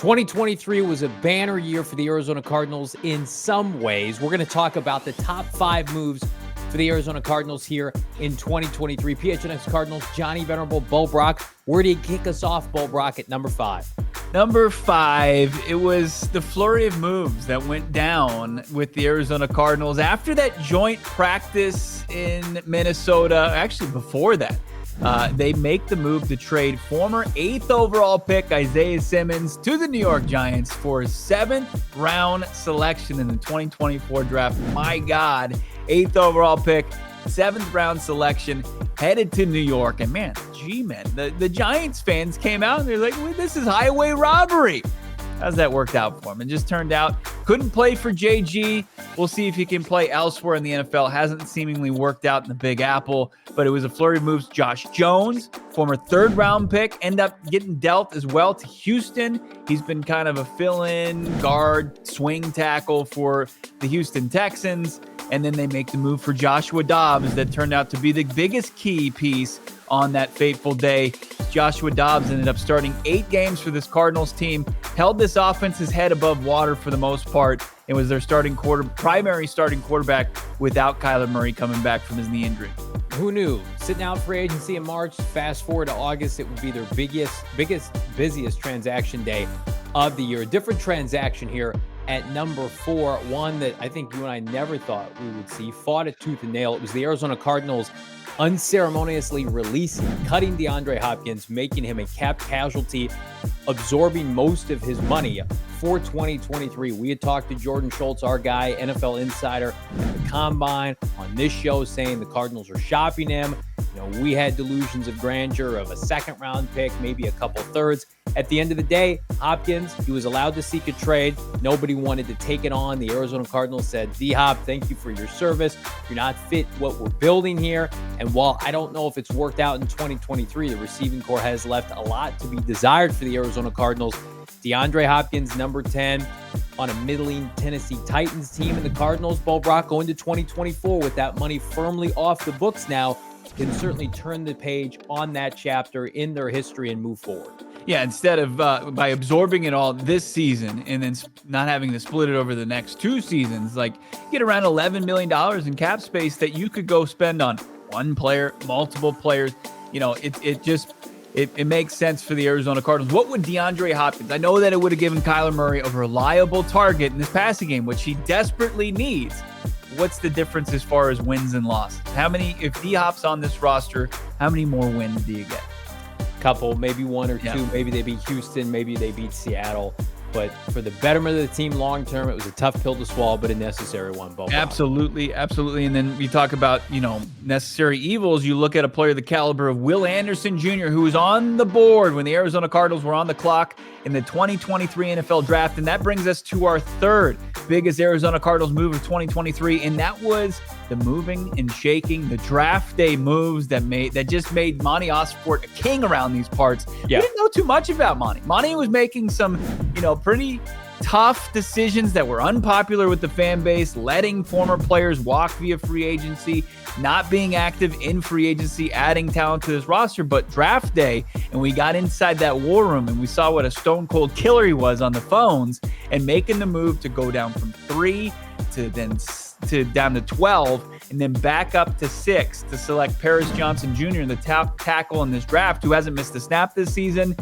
2023 was a banner year for the Arizona Cardinals in some ways. We're going to talk about the top 5 moves for the Arizona Cardinals here in 2023. PHNX Cardinals, Johnny, Venerable, Bo Brack. Where do you kick us off, Bo Brack, at number 5? Number 5, it was the flurry of moves that went down with the Arizona Cardinals after that joint practice in Minnesota. Actually, before that, they make the move to trade former 8th overall pick Isaiah Simmons to the New York Giants for a 7th round selection in the 2024 draft. My God, 8th overall pick, 7th round selection, headed to New York. And man, the Giants fans came out and they're like, well, this is highway robbery. How's that worked out for him? It just turned out couldn't play for JG. We'll see if he can play elsewhere in the NFL. Hasn't seemingly worked out in the Big Apple, but it was a flurry of moves. Josh Jones, former 3rd round pick, end up getting dealt as well to Houston. He's been kind of a fill-in guard, swing tackle for the Houston Texans. And then they make the move for Joshua Dobbs that turned out to be the biggest key piece on that fateful day. Joshua Dobbs ended up starting 8 games for this Cardinals team, held this offense's head above water for the most part, and was their primary starting quarterback without Kyler Murray coming back from his knee injury. Who knew? Sitting out free agency in March, fast forward to August, it would be their busiest transaction day of the year. A different transaction here at number 4, one that I think you and I never thought we would see. Fought it tooth and nail. It was the Arizona Cardinals unceremoniously cutting DeAndre Hopkins, making him a cap casualty, absorbing most of his money for 2023. We had talked to Jordan Schultz, our guy, NFL insider at the Combine, on this show, saying the Cardinals are shopping him. You know, we had delusions of grandeur of a 2nd round pick, maybe a couple 3rds. At the end of the day, Hopkins, he was allowed to seek a trade. Nobody wanted to take it on. The Arizona Cardinals said, D-Hop, thank you for your service. You're not fit what we're building here. And while I don't know if it's worked out in 2023, the receiving corps has left a lot to be desired for the Arizona Cardinals. DeAndre Hopkins, number 10, on a middling Tennessee Titans team. And the Cardinals, Bo Brack, going to 2024 with that money firmly off the books now, can certainly turn the page on that chapter in their history and move forward. Yeah, instead of by absorbing it all this season and then not having to split it over the next 2 seasons, like get around $11 million in cap space that you could go spend on one player, multiple players. You know, it makes sense for the Arizona Cardinals. What would DeAndre Hopkins? I know that it would have given Kyler Murray a reliable target in this passing game, which he desperately needs. What's the difference as far as wins and losses? If D-Hop's on this roster, how many more wins do you get? Couple, maybe 1 or 2. Maybe they beat Houston, maybe they beat Seattle. But for the betterment of the team long term, it was a tough pill to swallow, but a necessary one, Bo. Absolutely. And then we talk about, necessary evils. You look at a player the caliber of Will Anderson Jr., who was on the board when the Arizona Cardinals were on the clock in the 2023 NFL draft. And that brings us to our 3rd biggest Arizona Cardinals move of 2023. And that was the moving and shaking, the draft day moves that just made Monty Ossenfort a king around these parts. Yeah. We didn't know too much about Monty. Monty was making some, pretty tough decisions that were unpopular with the fan base, letting former players walk via free agency, not being active in free agency, adding talent to this roster. But draft day, and we got inside that war room and we saw what a stone cold killer he was on the phones, and making the move to go down from 3 to down to 12 and then back up to 6 to select Paris Johnson Jr., the top tackle in this draft, who hasn't missed a snap this season.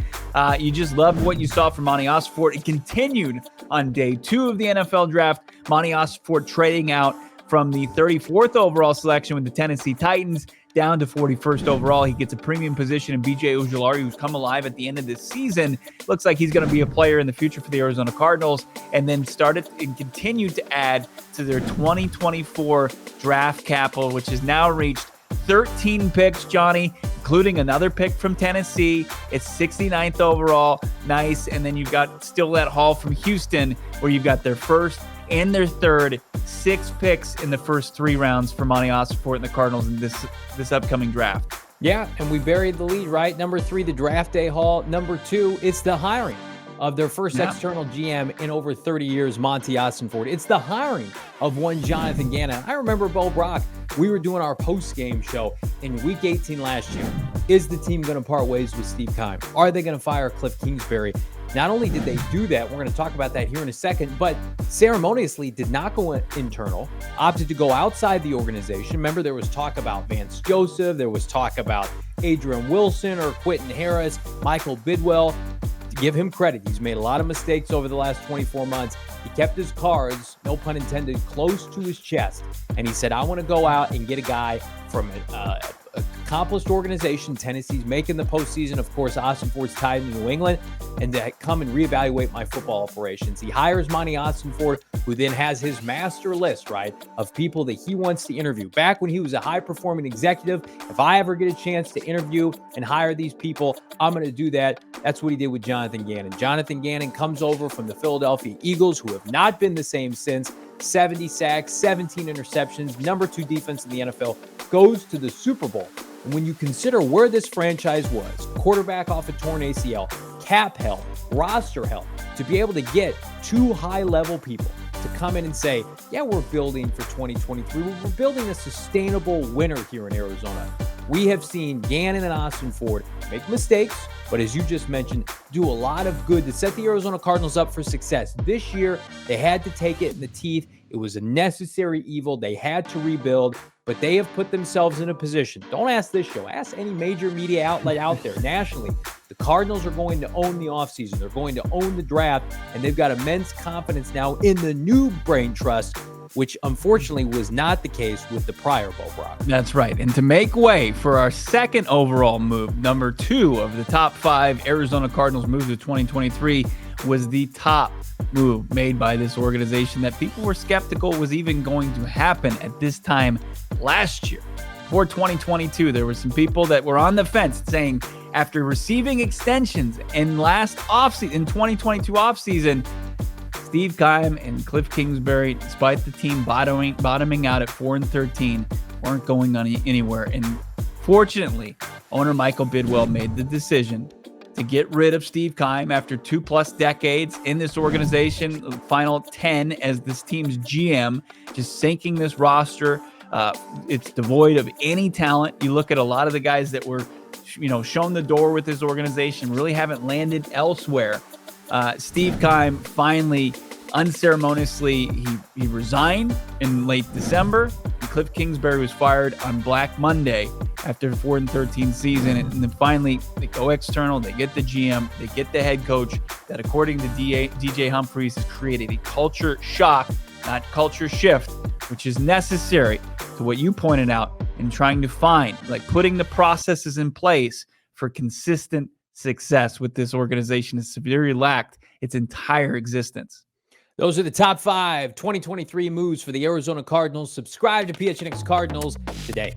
You just loved what you saw from Monty Ossenfort. It continued on day 2 of the NFL draft. Monty Ossenfort trading out from the 34th overall selection with the Tennessee Titans down to 41st overall. He gets a premium position in B.J. Ojulari, who's come alive at the end of this season. Looks like he's going to be a player in the future for the Arizona Cardinals, and then started and continued to add to their 2024 draft capital, which has now reached 13 picks, Johnny, including another pick from Tennessee. It's 69th overall. Nice. And then you've got still that haul from Houston, where you've got their 1st and their 3rd, 6 picks in the first 3 rounds for Monty Ossenfort and the Cardinals in this upcoming draft. Yeah, and we buried the lead, right? Number 3, the draft day haul. Number 2, it's the hiring of their first external GM in over 30 years, Monty Ossenfort. It's the hiring of one Jonathan Gannon. I remember, Bo Brack, we were doing our post-game show in Week 18 last year. Is the team going to part ways with Steve Keim? Are they going to fire Cliff Kingsbury? Not only did they do that, we're going to talk about that here in a second, but ceremoniously did not go internal, opted to go outside the organization. Remember, there was talk about Vance Joseph. There was talk about Adrian Wilson or Quentin Harris, Michael Bidwell. To give him credit, he's made a lot of mistakes over the last 24 months. He kept his cards, no pun intended, close to his chest. And he said, I want to go out and get a guy from an accomplished organization. Tennessee's making the postseason. Of course, Ossenfort's tied in New England, and to come and reevaluate my football operations. He hires Monty Ossenfort, who then has his master list, right, of people that he wants to interview. Back when he was a high-performing executive, if I ever get a chance to interview and hire these people, I'm going to do that. That's what he did with Jonathan Gannon. Jonathan Gannon comes over from the Philadelphia Eagles, who have not been the same since. 70 sacks, 17 interceptions, number 2 defense in the NFL, goes to the Super Bowl. And when you consider where this franchise was, quarterback off a torn ACL, cap held, roster held, to be able to get 2 high-level people to come in and say, yeah, we're building for 2023. We're building a sustainable winner here in Arizona. We have seen Gannon and Ossenfort make mistakes, but as you just mentioned, do a lot of good to set the Arizona Cardinals up for success. This year, they had to take it in the teeth. It was a necessary evil. They had to rebuild, but they have put themselves in a position. Don't ask this show. Ask any major media outlet out there nationally. The Cardinals are going to own the offseason. They're going to own the draft, and they've got immense confidence now in the new brain trust, which unfortunately was not the case with the prior Bo Brack. That's right. And to make way for our second overall move, number 2 of the top 5 Arizona Cardinals moves of 2023 was the top move made by this organization that people were skeptical was even going to happen at this time last year. For 2022, there were some people that were on the fence saying after receiving extensions in last offseason, in 2022 offseason, Steve Keim and Kliff Kingsbury, despite the team bottoming out at 4-13, weren't going on anywhere. And fortunately, owner Michael Bidwell made the decision to get rid of Steve Keim after 2+ decades in this organization, the final 10 as this team's GM, just sinking this roster. It's devoid of any talent. You look at a lot of the guys that were, shown the door with this organization, really haven't landed elsewhere. Steve Keim finally, unceremoniously, he resigned in late December. And Kliff Kingsbury was fired on Black Monday after a 4-13 season. And then finally, they go external. They get the GM. They get the head coach that, according to DJ Humphries, has created a culture shock, not culture shift, which is necessary to what you pointed out in trying to find, like putting the processes in place for consistent success with this organization has severely lacked its entire existence. Those are the top 5 2023 moves for the Arizona Cardinals. Subscribe to PHNX Cardinals today.